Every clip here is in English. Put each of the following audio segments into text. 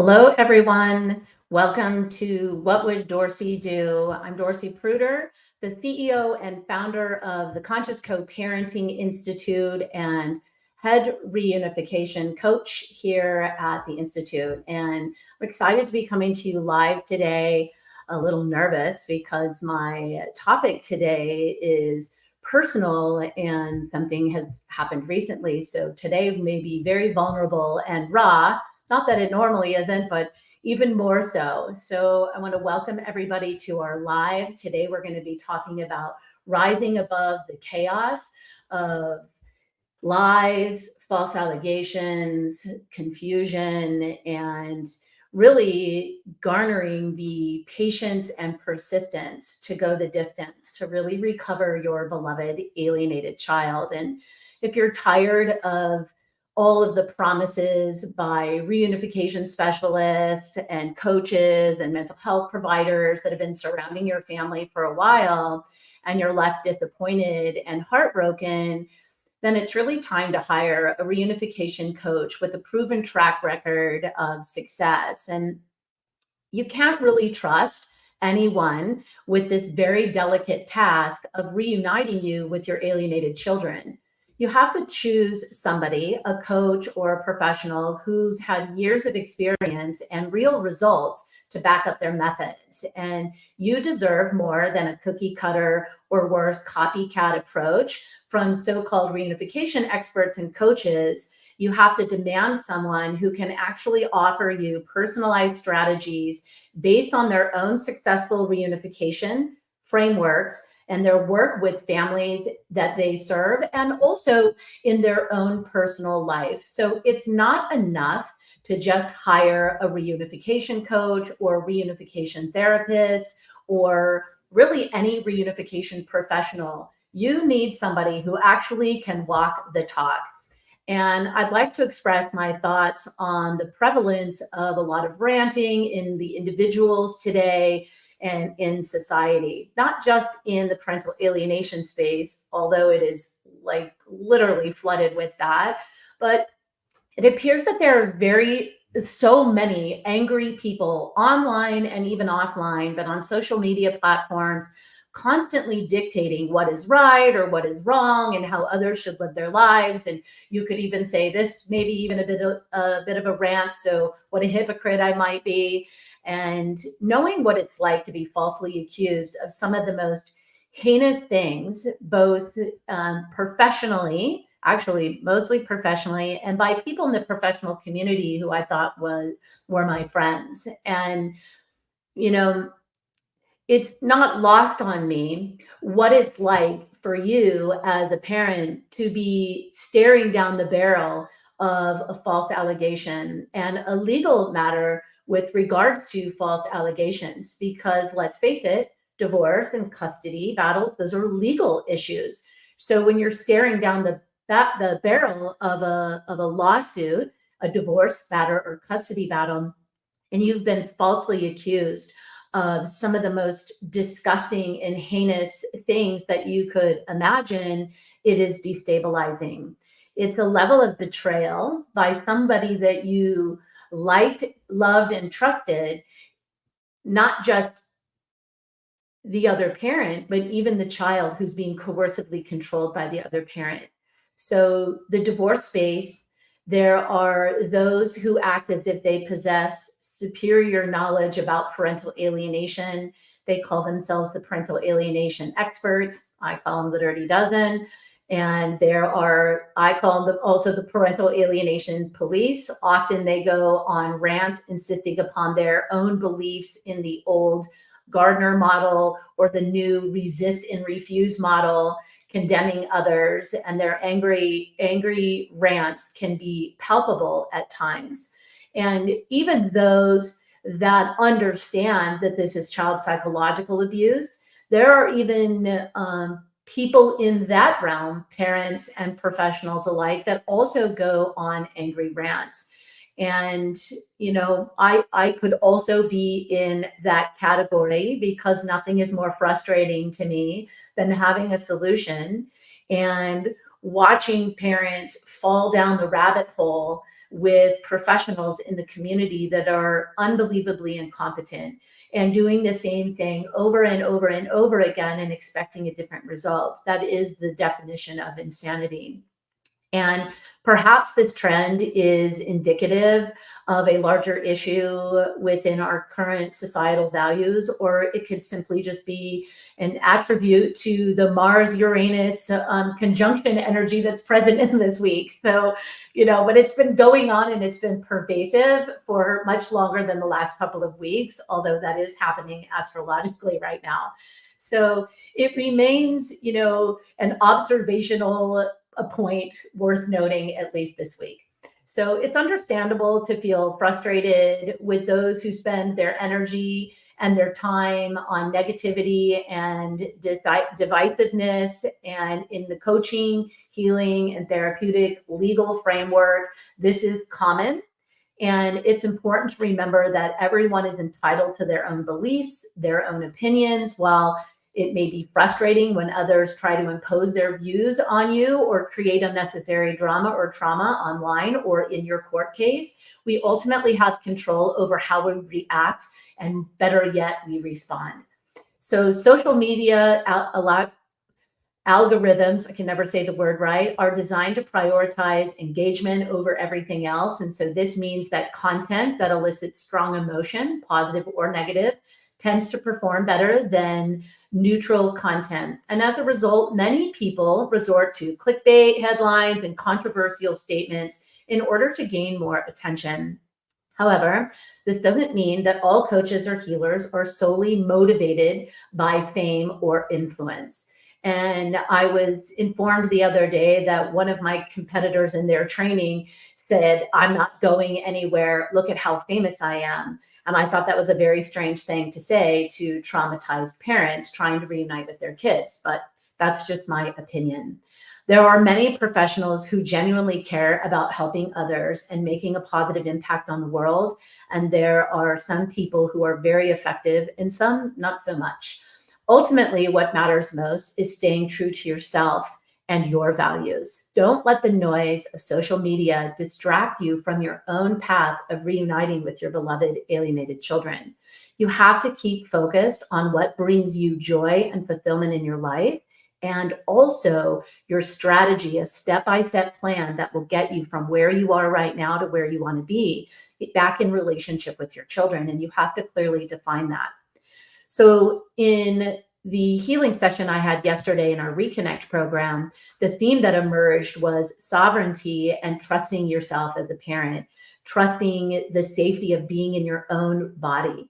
Hello, everyone. Welcome to What Would Dorcy Do? I'm Dorcy Pruter, the CEO and founder of the Conscious Co-Parenting Institute and head reunification coach here at the Institute. And I'm excited to be coming to you live today. A little nervous because my topic today is personal and something has happened recently. So today may be very vulnerable and raw, not that it normally isn't, but even more so. So I want to welcome everybody to our live. Today we're going to be talking about rising above the chaos of lies, false allegations, confusion, and really garnering the patience and persistence to go the distance to really recover your beloved alienated child. And if you're tired of all of the promises by reunification specialists and coaches and mental health providers that have been surrounding your family for a while, and you're left disappointed and heartbroken, then it's really time to hire a reunification coach with a proven track record of success. And you can't really trust anyone with this very delicate task of reuniting you with your alienated children. You have to choose somebody, a coach or a professional who's had years of experience and real results to back up their methods. And you deserve more than a cookie cutter or worse, copycat approach from so-called reunification experts and coaches. You have to demand someone who can actually offer you personalized strategies based on their own successful reunification frameworks and their work with families that they serve, and also in their own personal life. So it's not enough to just hire a reunification coach or reunification therapist or really any reunification professional. You need somebody who actually can walk the talk. And I'd like to express my thoughts on the prevalence of a lot of ranting in the individuals today and in society, not just in the parental alienation space, although it is like literally flooded with that, but it appears that there are so many angry people online and even offline, but on social media platforms, constantly dictating what is right or what is wrong and how others should live their lives. And you could even say this, maybe even a bit of a rant. So what a hypocrite I might be. And knowing what it's like to be falsely accused of some of the most heinous things, both professionally, actually mostly professionally, and by people in the professional community who I thought were my friends. And, you know, it's not lost on me what it's like for you as a parent to be staring down the barrel of a false allegation and a legal matter with regards to false allegations. Because let's face it, divorce and custody battles, those are legal issues. So when you're staring down the barrel of a lawsuit, a divorce matter or custody battle, and you've been falsely accused of some of the most disgusting and heinous things that you could imagine, it is destabilizing. It's a level of betrayal by somebody that you liked, loved, and trusted, not just the other parent, but even the child who's being coercively controlled by the other parent. So the divorce space, there are those who act as if they possess superior knowledge about parental alienation. They call themselves the parental alienation experts. I call them the dirty dozen. And I call them also the parental alienation police. Often they go on rants insisting upon their own beliefs in the old Gardner model or the new resist and refuse model, condemning others, and their angry rants can be palpable at times. And even those that understand that this is child psychological abuse, there are even people in that realm, parents and professionals alike, that also go on angry rants. And, I could also be in that category because nothing is more frustrating to me than having a solution and watching parents fall down the rabbit hole with professionals in the community that are unbelievably incompetent and doing the same thing over and over and over again and expecting a different result. That is the definition of insanity. And perhaps this trend is indicative of a larger issue within our current societal values, or it could simply just be an attribute to the Mars-Uranus conjunction energy that's present in this week. So, but it's been going on and it's been pervasive for much longer than the last couple of weeks, although that is happening astrologically right now. So it remains, an observational a point worth noting, at least this week. So it's understandable to feel frustrated with those who spend their energy and their time on negativity and divisiveness. And in the coaching, healing, and therapeutic legal framework, this is common. And it's important to remember that everyone is entitled to their own beliefs, their own opinions, while it may be frustrating when others try to impose their views on you or create unnecessary drama or trauma online or in your court case. We ultimately have control over how we react, and better yet, we respond. So social media algorithms, I can never say the word right, are designed to prioritize engagement over everything else. And so this means that content that elicits strong emotion, positive or negative, tends to perform better than neutral content. And as a result, many people resort to clickbait headlines and controversial statements in order to gain more attention. However, this doesn't mean that all coaches or healers are solely motivated by fame or influence. And I was informed the other day that one of my competitors in their training said, "I'm not going anywhere. Look at how famous I am." And I thought that was a very strange thing to say to traumatized parents trying to reunite with their kids, but that's just my opinion. There are many professionals who genuinely care about helping others and making a positive impact on the world. And there are some people who are very effective and some not so much. Ultimately, what matters most is staying true to yourself and your values. Don't let the noise of social media distract you from your own path of reuniting with your beloved alienated children. You have to keep focused on what brings you joy and fulfillment in your life, and also your strategy, a step-by-step plan that will get you from where you are right now to where you want to be, back in relationship with your children. And you have to clearly define that. So in the healing session I had yesterday in our Reconnect program, the theme that emerged was sovereignty and trusting yourself as a parent, trusting the safety of being in your own body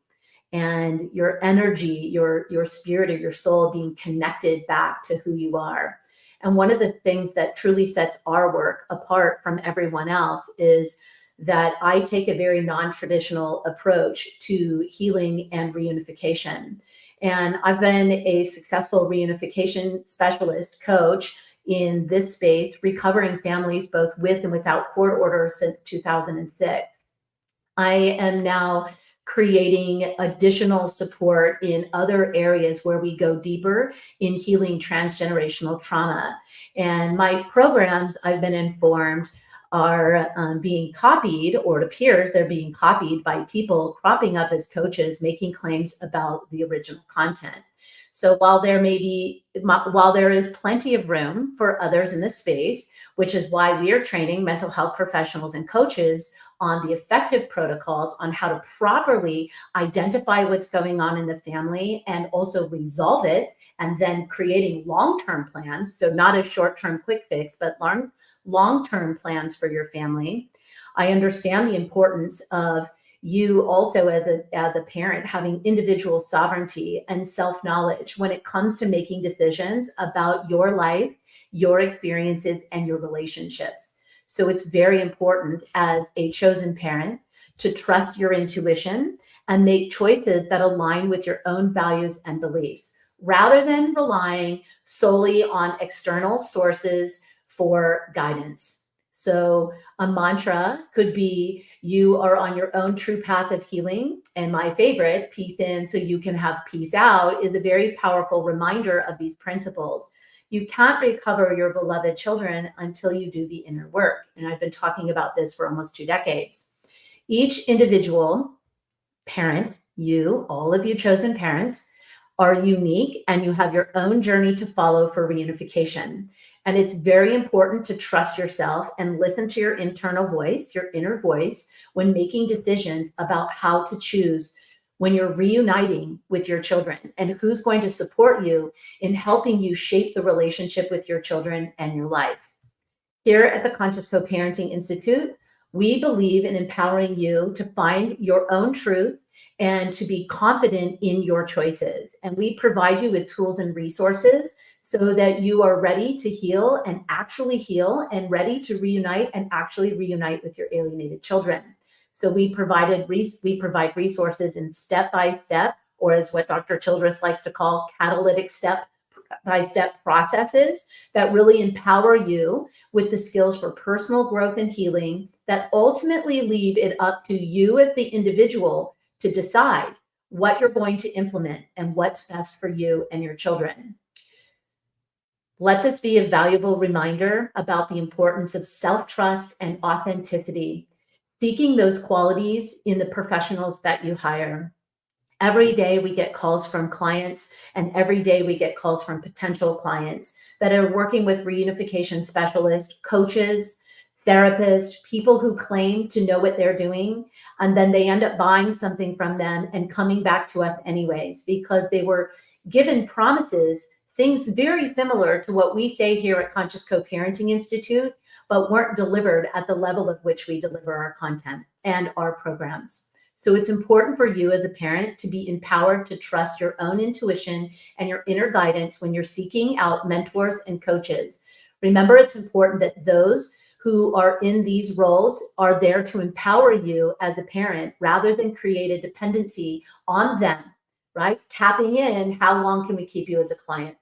and your energy, your spirit or your soul being connected back to who you are. And one of the things that truly sets our work apart from everyone else is that I take a very non-traditional approach to healing and reunification. And I've been a successful reunification specialist coach in this space, recovering families both with and without court orders since 2006. I am now creating additional support in other areas where we go deeper in healing transgenerational trauma. And my programs, I've been informed, are being copied, or it appears they're being copied by people cropping up as coaches making claims about the original content. So while there is plenty of room for others in this space, which is why we are training mental health professionals and coaches on the effective protocols on how to properly identify what's going on in the family and also resolve it, and then creating long-term plans. So not a short-term quick fix, but long-term plans for your family. I understand the importance of you also as a parent having individual sovereignty and self-knowledge when it comes to making decisions about your life, your experiences, and your relationships. So it's very important as a chosen parent to trust your intuition and make choices that align with your own values and beliefs, rather than relying solely on external sources for guidance. So a mantra could be, you are on your own true path of healing. And my favorite, peace in so you can have peace out, is a very powerful reminder of these principles. You can't recover your beloved children until you do the inner work. And I've been talking about this for almost 2 decades. Each individual parent, you, all of you chosen parents, are unique and you have your own journey to follow for reunification. And it's very important to trust yourself and listen to your internal voice, your inner voice, when making decisions about how to choose when you're reuniting with your children and who's going to support you in helping you shape the relationship with your children and your life. Here at the Conscious Co-Parenting Institute, we believe in empowering you to find your own truth and to be confident in your choices. And we provide you with tools and resources so that you are ready to heal and ready to reunite and actually reunite with your alienated children. So we provide resources in step-by-step, or as what Dr. Childress likes to call catalytic step-by-step processes that really empower you with the skills for personal growth and healing that ultimately leave it up to you as the individual to decide what you're going to implement and what's best for you and your children. Let this be a valuable reminder about the importance of self-trust and authenticity, seeking those qualities in the professionals that you hire. Every day we get calls from clients, and every day we get calls from potential clients that are working with reunification specialists, coaches, therapists, people who claim to know what they're doing, and then they end up buying something from them and coming back to us anyways because they were given promises, things very similar to what we say here at Conscious Co-Parenting Institute, but weren't delivered at the level of which we deliver our content and our programs. So it's important for you as a parent to be empowered to trust your own intuition and your inner guidance when you're seeking out mentors and coaches. Remember, it's important that those who are in these roles are there to empower you as a parent rather than create a dependency on them, right? Tapping in, how long can we keep you as a client?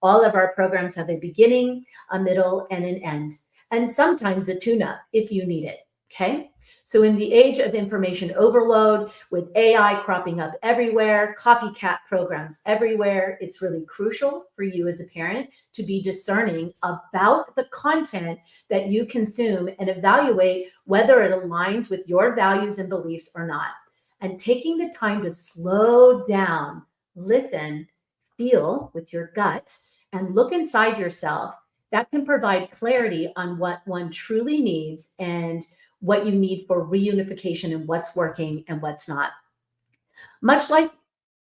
All of our programs have a beginning, a middle, and an end, and sometimes a tune-up if you need it, okay? So in the age of information overload, with AI cropping up everywhere, copycat programs everywhere, it's really crucial for you as a parent to be discerning about the content that you consume and evaluate whether it aligns with your values and beliefs or not. And taking the time to slow down, listen, feel with your gut, and look inside yourself, that can provide clarity on what one truly needs and what you need for reunification and what's working and what's not. Much like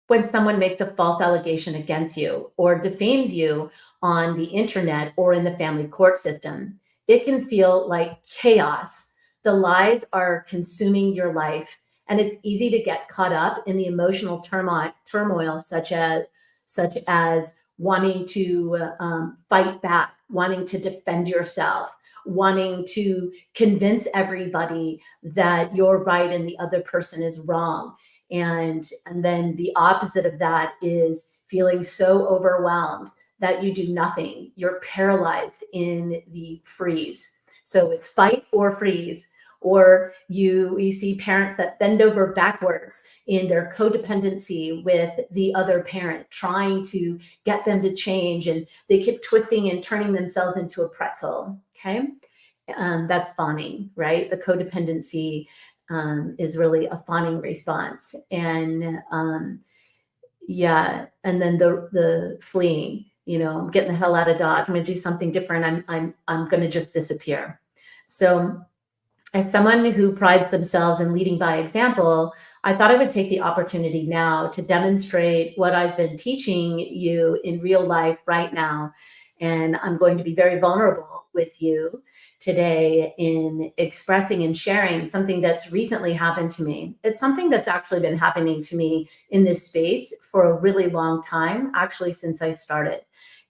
when someone makes a false allegation against you or defames you on the internet or in the family court system, it can feel like chaos. The lies are consuming your life, and it's easy to get caught up in the emotional turmoil such as wanting to fight back, wanting to defend yourself, wanting to convince everybody that you're right and the other person is wrong. And then the opposite of that is feeling so overwhelmed that you do nothing. You're paralyzed in the freeze. So it's fight or freeze. Or you see parents that bend over backwards in their codependency with the other parent, trying to get them to change, and they keep twisting and turning themselves into a pretzel, okay? That's fawning, right? The codependency is really a fawning response. And yeah, and then the fleeing, I'm getting the hell out of Dodge. I'm gonna do something different. I'm gonna just disappear. So as someone who prides themselves in leading by example, I thought I would take the opportunity now to demonstrate what I've been teaching you in real life right now. And I'm going to be very vulnerable with you today in expressing and sharing something that's recently happened to me. It's something that's actually been happening to me in this space for a really long time, actually since I started.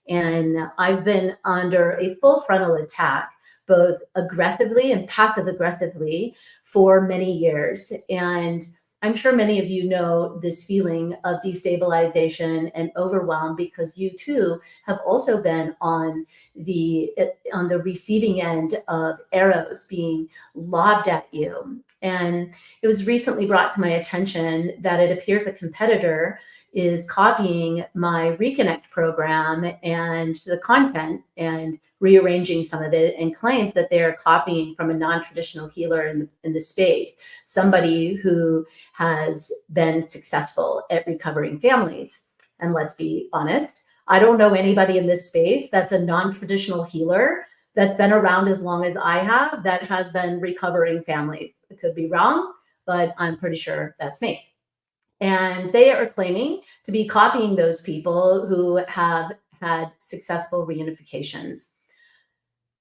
And I've been under a full frontal attack, both aggressively and passive aggressively, for many years. And I'm sure many of you know this feeling of destabilization and overwhelm because you too have also been on the receiving end of arrows being lobbed at you. And it was recently brought to my attention that it appears a competitor is copying my Reconnect program and the content and rearranging some of it, and claims that they're copying from a non-traditional healer in the space, somebody who has been successful at recovering families. And let's be honest, I don't know anybody in this space that's a non-traditional healer that's been around as long as I have that has been recovering families. I could be wrong, but I'm pretty sure that's me. And they are claiming to be copying those people who have had successful reunifications.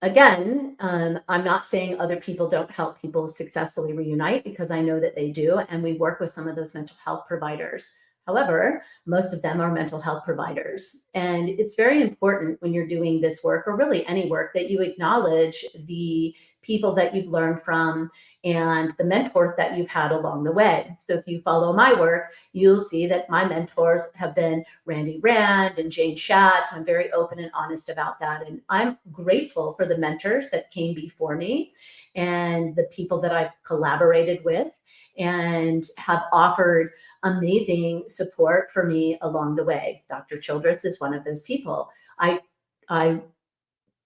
Again, I'm not saying other people don't help people successfully reunite, because I know that they do, and we work with some of those mental health providers. However, most of them are mental health providers. And it's very important when you're doing this work, or really any work, that you acknowledge the people that you've learned from and the mentors that you've had along the way. So if you follow my work, you'll see that my mentors have been Randy Rand and Jane Schatz. I'm very open and honest about that. And I'm grateful for the mentors that came before me and the people that I've collaborated with and have offered amazing support for me along the way. Dr. Childress is one of those people. I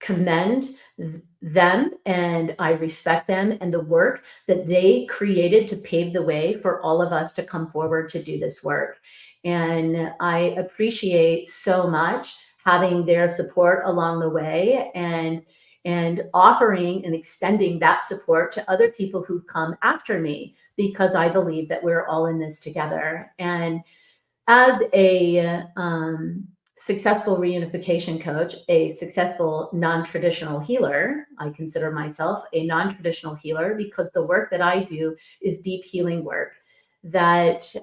commend them and I respect them and the work that they created to pave the way for all of us to come forward to do this work. And I appreciate so much having their support along the way, and offering and extending that support to other people who've come after me, because I believe that we're all in this together. And as a successful reunification coach, a successful non-traditional healer, I consider myself a non-traditional healer because the work that I do is deep healing work that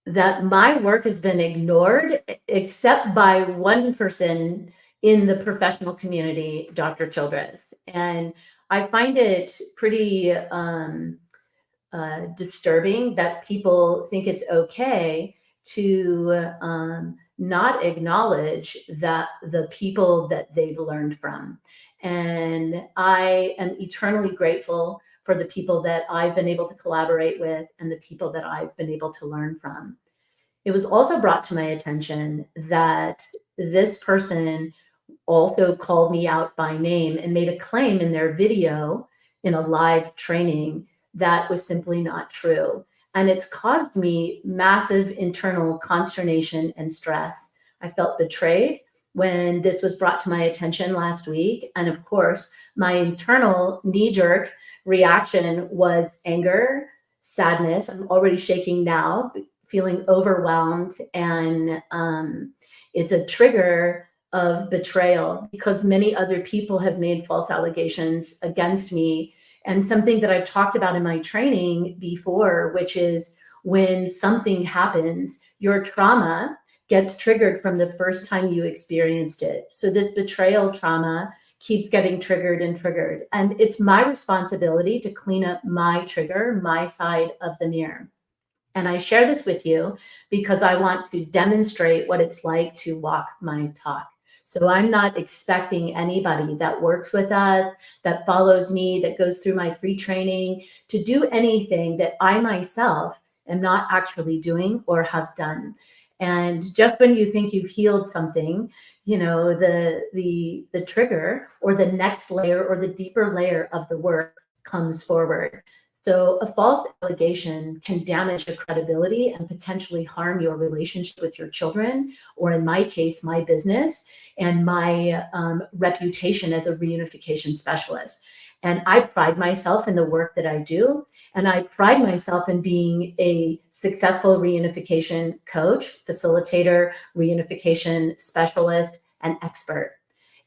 that my work has been ignored except by one person in the professional community, Dr. Childress. And I find it pretty disturbing that people think it's okay to not acknowledge that the people that they've learned from. And I am eternally grateful for the people that I've been able to collaborate with and the people that I've been able to learn from. It was also brought to my attention that this person also called me out by name and made a claim in their video in a live training that was simply not true. And it's caused me massive internal consternation and stress. I felt betrayed when this was brought to my attention last week. And of course, my internal knee-jerk reaction was anger, sadness. I'm already shaking now, feeling overwhelmed. And it's a trigger of betrayal because many other people have made false allegations against me. And something that I've talked about in my training before, which is when something happens, your trauma gets triggered from the first time you experienced it. So this betrayal trauma keeps getting triggered and triggered. And it's my responsibility to clean up my trigger, my side of the mirror. And I share this with you because I want to demonstrate what it's like to walk my talk. So I'm not expecting anybody that works with us, that follows me, that goes through my free training to do anything that I myself am not actually doing or have done. And just when you think you've healed something, you know, the trigger or the next layer or the deeper layer of the work comes forward. So a false allegation can damage your credibility and potentially harm your relationship with your children, or in my case, my business and my reputation as a reunification specialist. And I pride myself in the work that I do. And I pride myself in being a successful reunification coach, facilitator, reunification specialist, and expert.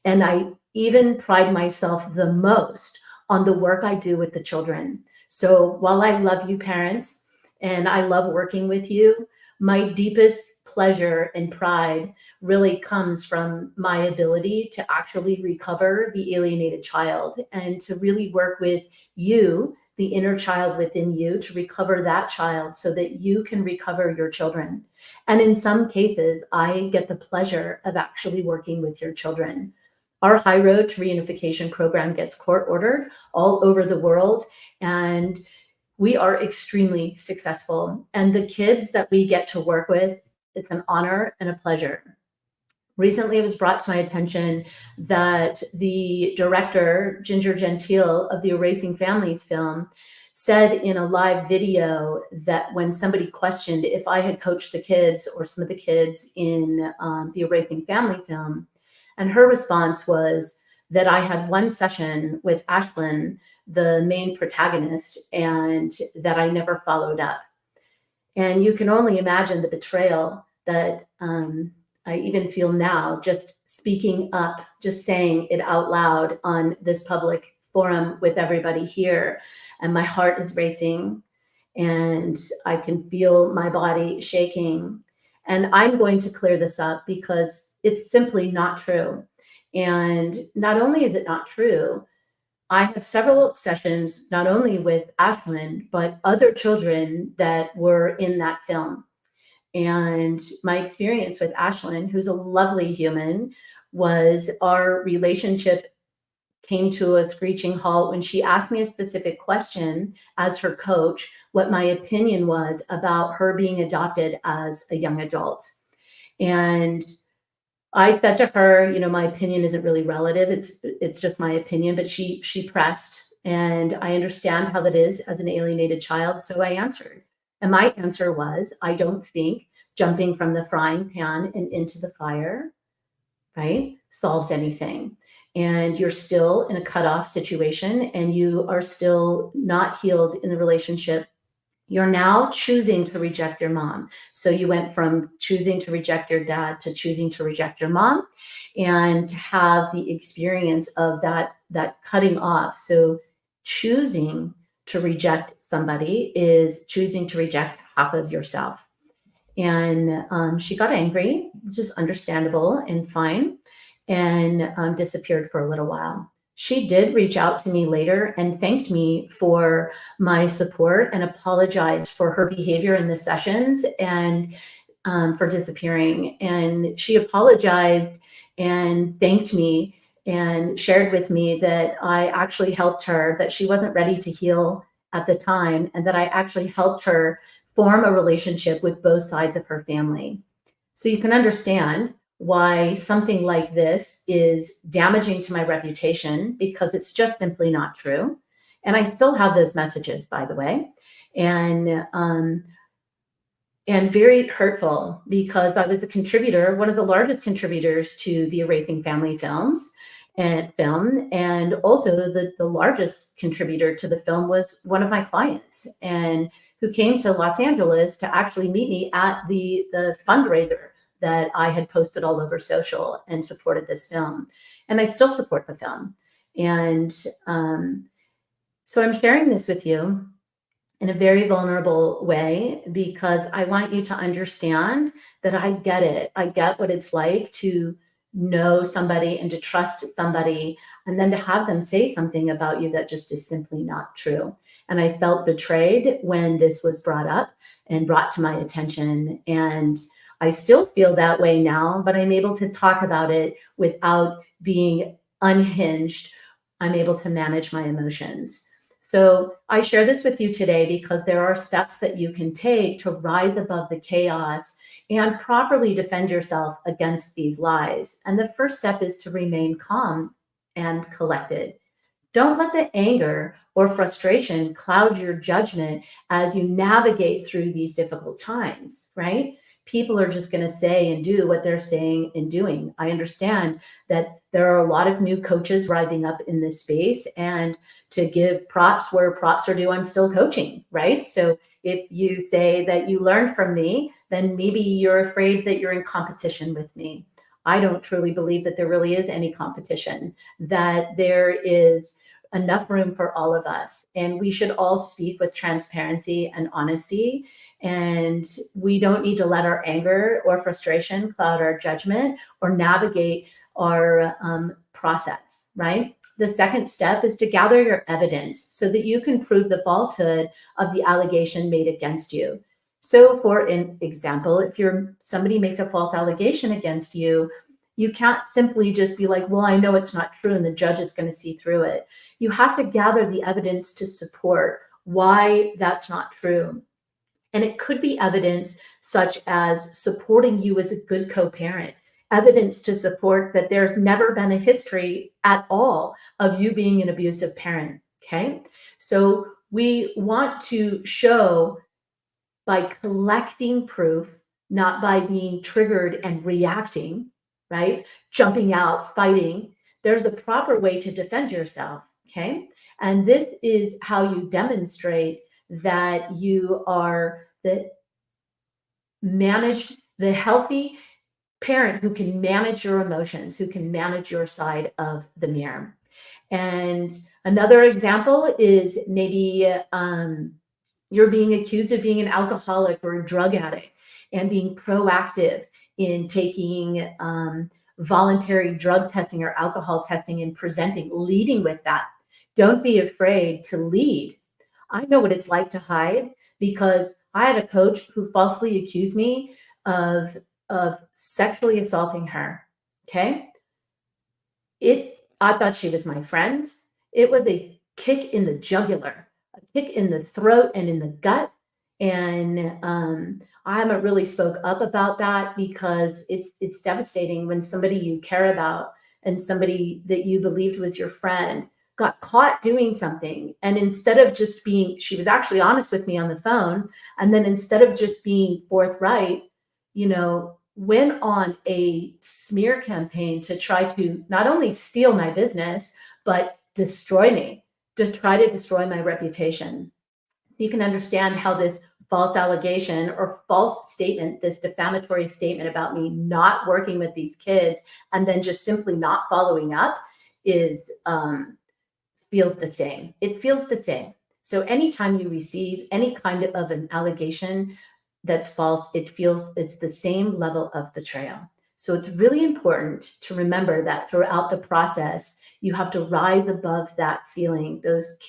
And I even pride myself the most on the work I do with the children. So while I love you parents and I love working with you, my deepest pleasure and pride really comes from my ability to actually recover the alienated child and to really work with you, the inner child within you, to recover that child so that you can recover your children. And in some cases, I get the pleasure of actually working with your children. Our High Road to Reunification program gets court ordered all over the world. And we are extremely successful. And the kids that we get to work with, it's an honor and a pleasure. Recently, it was brought to my attention that the director, Ginger Gentile, of the Erasing Families film, said in a live video that when somebody questioned if I had coached the kids or some of the kids in the Erasing Family film, and her response was that I had one session with Ashlyn, the main protagonist, and that I never followed up. And you can only imagine the betrayal that I even feel now, just speaking up, just saying it out loud on this public forum with everybody here. And my heart is racing and I can feel my body shaking. And I'm going to clear this up because it's simply not true. And not only is it not true, I had several sessions, not only with Ashlyn, but other children that were in that film. And my experience with Ashlyn, who's a lovely human, was our relationship came to a screeching halt when she asked me a specific question as her coach, what my opinion was about her being adopted as a young adult. And I said to her, you know, my opinion isn't really relative. It's just my opinion, but she pressed, and I understand how that is as an alienated child. So I answered. And my answer was, I don't think jumping from the frying pan and into the fire, right, solves anything. And you're still in a cutoff situation and you are still not healed in the relationship. You're now choosing to reject your mom. So you went from choosing to reject your dad to choosing to reject your mom, and to have the experience of that cutting off. So choosing to reject somebody is choosing to reject half of yourself. And she got angry, which is understandable and fine, and disappeared for a little while. She did reach out to me later and thanked me for my support and apologized for her behavior in the sessions and for disappearing. And she apologized and thanked me and shared with me that I actually helped her, that she wasn't ready to heal at the time, and that I actually helped her form a relationship with both sides of her family. So you can understand why something like this is damaging to my reputation, because it's just simply not true. And I still have those messages, by the way, and very hurtful, because I was the contributor, one of the largest contributors to the Erasing Family films and also the largest contributor to the film was one of my clients, and who came to Los Angeles to actually meet me at the fundraiser that I had posted all over social and supported this film. And I still support the film. And so I'm sharing this with you in a very vulnerable way, because I want you to understand that I get it. I get what it's like to know somebody and to trust somebody, and then to have them say something about you that just is simply not true. And I felt betrayed when this was brought up and brought to my attention. And I still feel that way now, but I'm able to talk about it without being unhinged. I'm able to manage my emotions. So I share this with you today because there are steps that you can take to rise above the chaos and properly defend yourself against these lies. And the first step is to remain calm and collected. Don't let the anger or frustration cloud your judgment as you navigate through these difficult times, right? People are just going to say and do what they're saying and doing. I understand that there are a lot of new coaches rising up in this space, and to give props where props are due, I'm still coaching, right? So if you say that you learned from me, then maybe you're afraid that you're in competition with me. I don't truly believe that there really is any competition, that there is enough room for all of us. And we should all speak with transparency and honesty. And we don't need to let our anger or frustration cloud our judgment or navigate our process, right? The second step is to gather your evidence so that you can prove the falsehood of the allegation made against you. So for an example, if somebody makes a false allegation against you, you can't simply just be like, well, I know it's not true and the judge is going to see through it. You have to gather the evidence to support why that's not true. And it could be evidence such as supporting you as a good co-parent, evidence to support that there's never been a history at all of you being an abusive parent. Okay. So we want to show by collecting proof, not by being triggered and reacting, right? Jumping out, fighting. There's a proper way to defend yourself. Okay. And this is how you demonstrate that you are the healthy parent who can manage your emotions, who can manage your side of the mirror. And another example is maybe you're being accused of being an alcoholic or a drug addict and being proactive in taking voluntary drug testing or alcohol testing and presenting, leading with that. Don't be afraid to lead. I know what it's like to hide because I had a coach who falsely accused me of sexually assaulting her. Okay. I thought she was my friend. It was a kick in the jugular, a kick in the throat and in the gut. And I haven't really spoke up about that because it's devastating when somebody you care about and somebody that you believed was your friend got caught doing something. And instead of just she was actually honest with me on the phone. And then instead of just being forthright, went on a smear campaign to try to not only steal my business, but destroy me, to try to destroy my reputation. You can understand how this false allegation or false statement, this defamatory statement about me not working with these kids and then just simply not following up feels the same. It feels the same. So anytime you receive any kind of an allegation that's false, it's the same level of betrayal. So it's really important to remember that throughout the process, you have to rise above that feeling,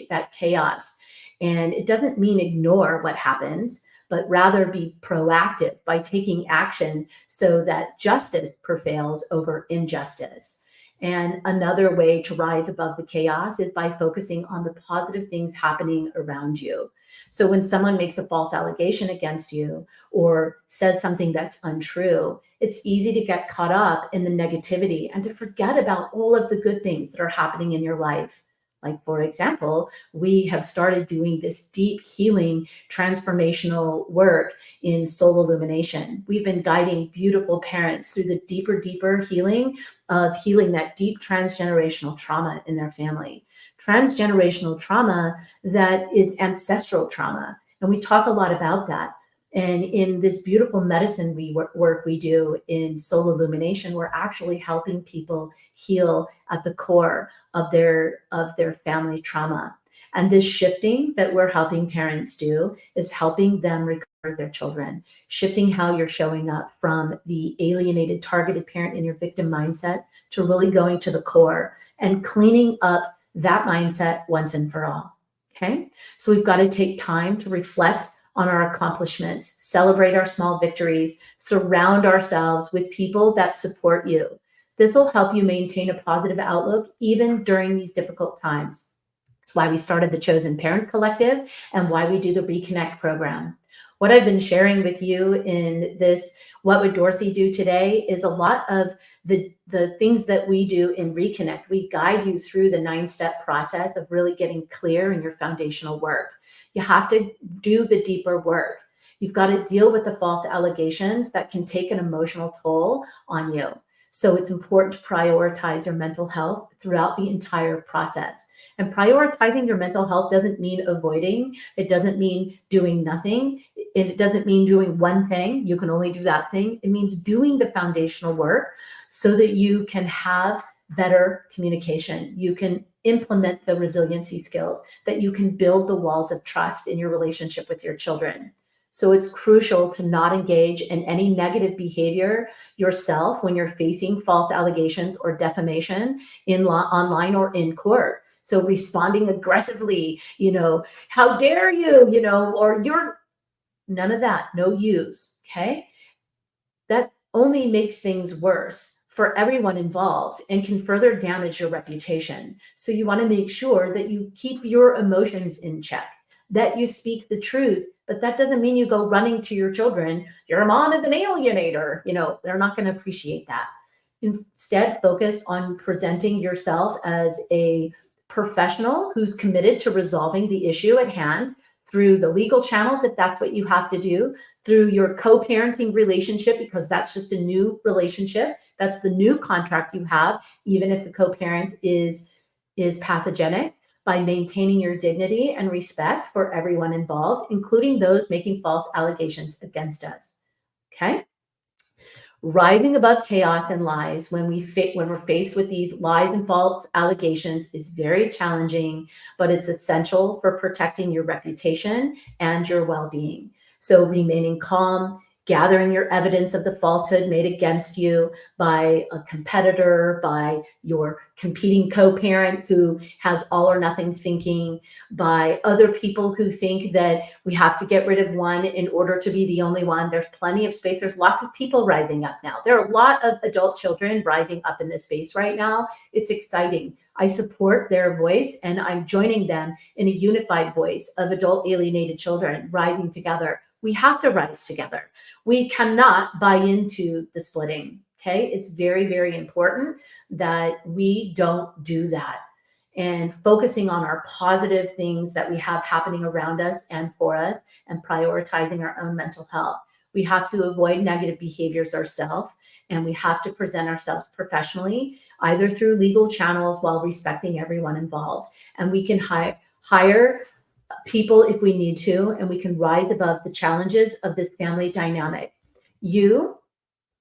that chaos. And it doesn't mean ignore what happened, but rather be proactive by taking action so that justice prevails over injustice. And another way to rise above the chaos is by focusing on the positive things happening around you. So when someone makes a false allegation against you or says something that's untrue, it's easy to get caught up in the negativity and to forget about all of the good things that are happening in your life. Like, for example, we have started doing this deep healing, transformational work in soul illumination. We've been guiding beautiful parents through the deeper healing of healing that deep transgenerational trauma in their family. Transgenerational trauma that is ancestral trauma. And we talk a lot about that. And in this beautiful medicine work we do in soul illumination, we're actually helping people heal at the core of their family trauma. And this shifting that we're helping parents do is helping them recover their children, shifting how you're showing up from the alienated, targeted parent in your victim mindset to really going to the core and cleaning up that mindset once and for all. Okay. So we've got to take time to reflect on our accomplishments, celebrate our small victories, surround ourselves with people that support you. This will help you maintain a positive outlook even during these difficult times. It's why we started the Chosen Parent Collective and why we do the Reconnect program. What I've been sharing with you in this What Would Dorcy Do today is a lot of the things that we do in Reconnect. We guide you through the 9-step process of really getting clear in your foundational work. You have to do the deeper work. You've got to deal with the false allegations that can take an emotional toll on you. So it's important to prioritize your mental health throughout the entire process. And prioritizing your mental health doesn't mean avoiding. It doesn't mean doing nothing. It doesn't mean doing one thing. You can only do that thing. It means doing the foundational work so that you can have better communication. You can implement the resiliency skills, that you can build the walls of trust in your relationship with your children. So it's crucial to not engage in any negative behavior yourself when you're facing false allegations or defamation online or in court. So responding aggressively, how dare you, or none of that, no use, okay? That only makes things worse for everyone involved and can further damage your reputation. So you want to make sure that you keep your emotions in check. that you speak the truth. But that doesn't mean you go running to your children, your mom is an alienator. They're not going to appreciate that. Instead, focus on presenting yourself as a professional who's committed to resolving the issue at hand through the legal channels, if that's what you have to do, through your co-parenting relationship, because that's just a new relationship. That's the new contract you have, even if the co-parent is pathogenic, by maintaining your dignity and respect for everyone involved, including those making false allegations against us. Okay? Rising above chaos and lies when we're faced with these lies and false allegations is very challenging, but it's essential for protecting your reputation and your well-being. So remaining calm, gathering your evidence of the falsehood made against you by a competitor, by your competing co-parent who has all or nothing thinking, by other people who think that we have to get rid of one in order to be the only one. There's plenty of space. There's lots of people rising up now. There are a lot of adult children rising up in this space right now. It's exciting. I support their voice, and I'm joining them in a unified voice of adult alienated children rising together. We have to rise together. We cannot buy into the splitting. Okay. It's very, very important that we don't do that, and focusing on our positive things that we have happening around us and for us, and prioritizing our own mental health. We have to avoid negative behaviors ourselves, and we have to present ourselves professionally, either through legal channels while respecting everyone involved. And we can hire people if we need to, and we can rise above the challenges of this family dynamic. You,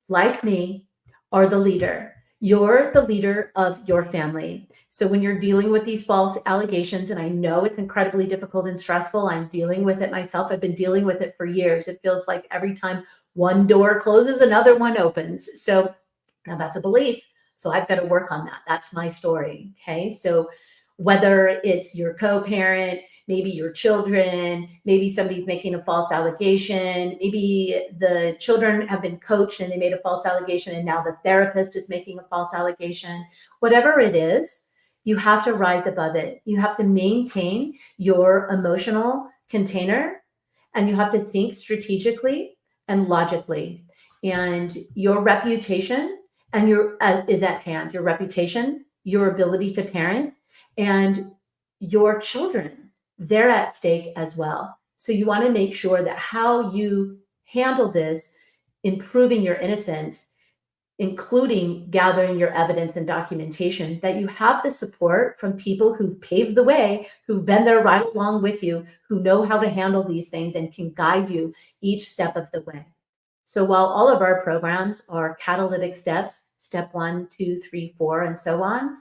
like me, are the leader. You're the leader of your family. So when you're dealing with these false allegations, and I know it's incredibly difficult and stressful, I'm dealing with it myself. I've been dealing with it for years. It feels like every time one door closes, another one opens. So now that's a belief. So I've got to work on that. That's my story. Okay. So whether it's your co-parent, maybe your children, maybe somebody's making a false allegation, maybe the children have been coached and they made a false allegation and now the therapist is making a false allegation, whatever it is, you have to rise above it. You have to maintain your emotional container, and you have to think strategically and logically. And your reputation and is at hand. Your reputation, your ability to parent, and your children, they're at stake as well. So you want to make sure that how you handle this, improving your innocence, including gathering your evidence and documentation, that you have the support from people who've paved the way, who've been there right along with you, who know how to handle these things and can guide you each step of the way. So while all of our programs are catalytic steps, step 1, 2, 3, 4, and so on,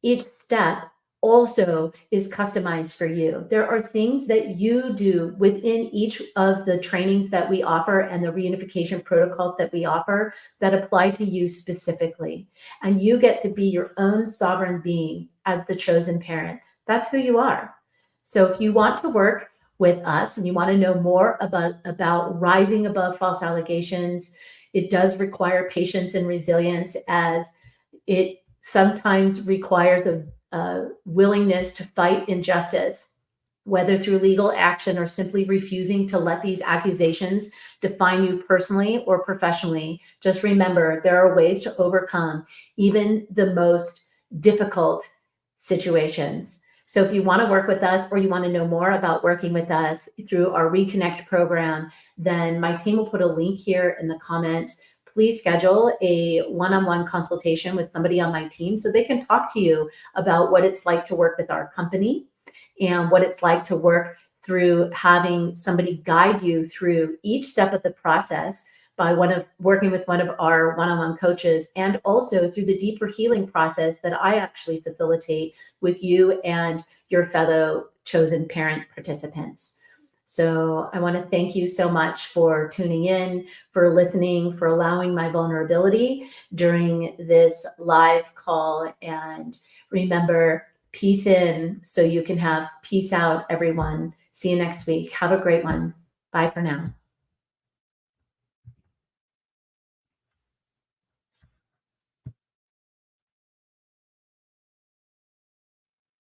each step also is customized for you. There are things that you do within each of the trainings that we offer and the reunification protocols that we offer that apply to you specifically. And you get to be your own sovereign being as the chosen parent. That's who you are. So if you want to work with us and you want to know more about rising above false allegations, it does require patience and resilience, as it sometimes requires a willingness to fight injustice, whether through legal action or simply refusing to let these accusations define you personally or professionally. Just remember, there are ways to overcome even the most difficult situations. So if you want to work with us, or you want to know more about working with us through our Reconnect program, then my team will put a link here in the comments. Please schedule a one-on-one consultation with somebody on my team so they can talk to you about what it's like to work with our company and what it's like to work through having somebody guide you through each step of the process by working with one of our one-on-one coaches, and also through the deeper healing process that I actually facilitate with you and your fellow chosen parent participants. So I want to thank you so much for tuning in, for listening, for allowing my vulnerability during this live call. And remember, peace in so you can have peace out, everyone. See you next week. Have a great one. Bye for now.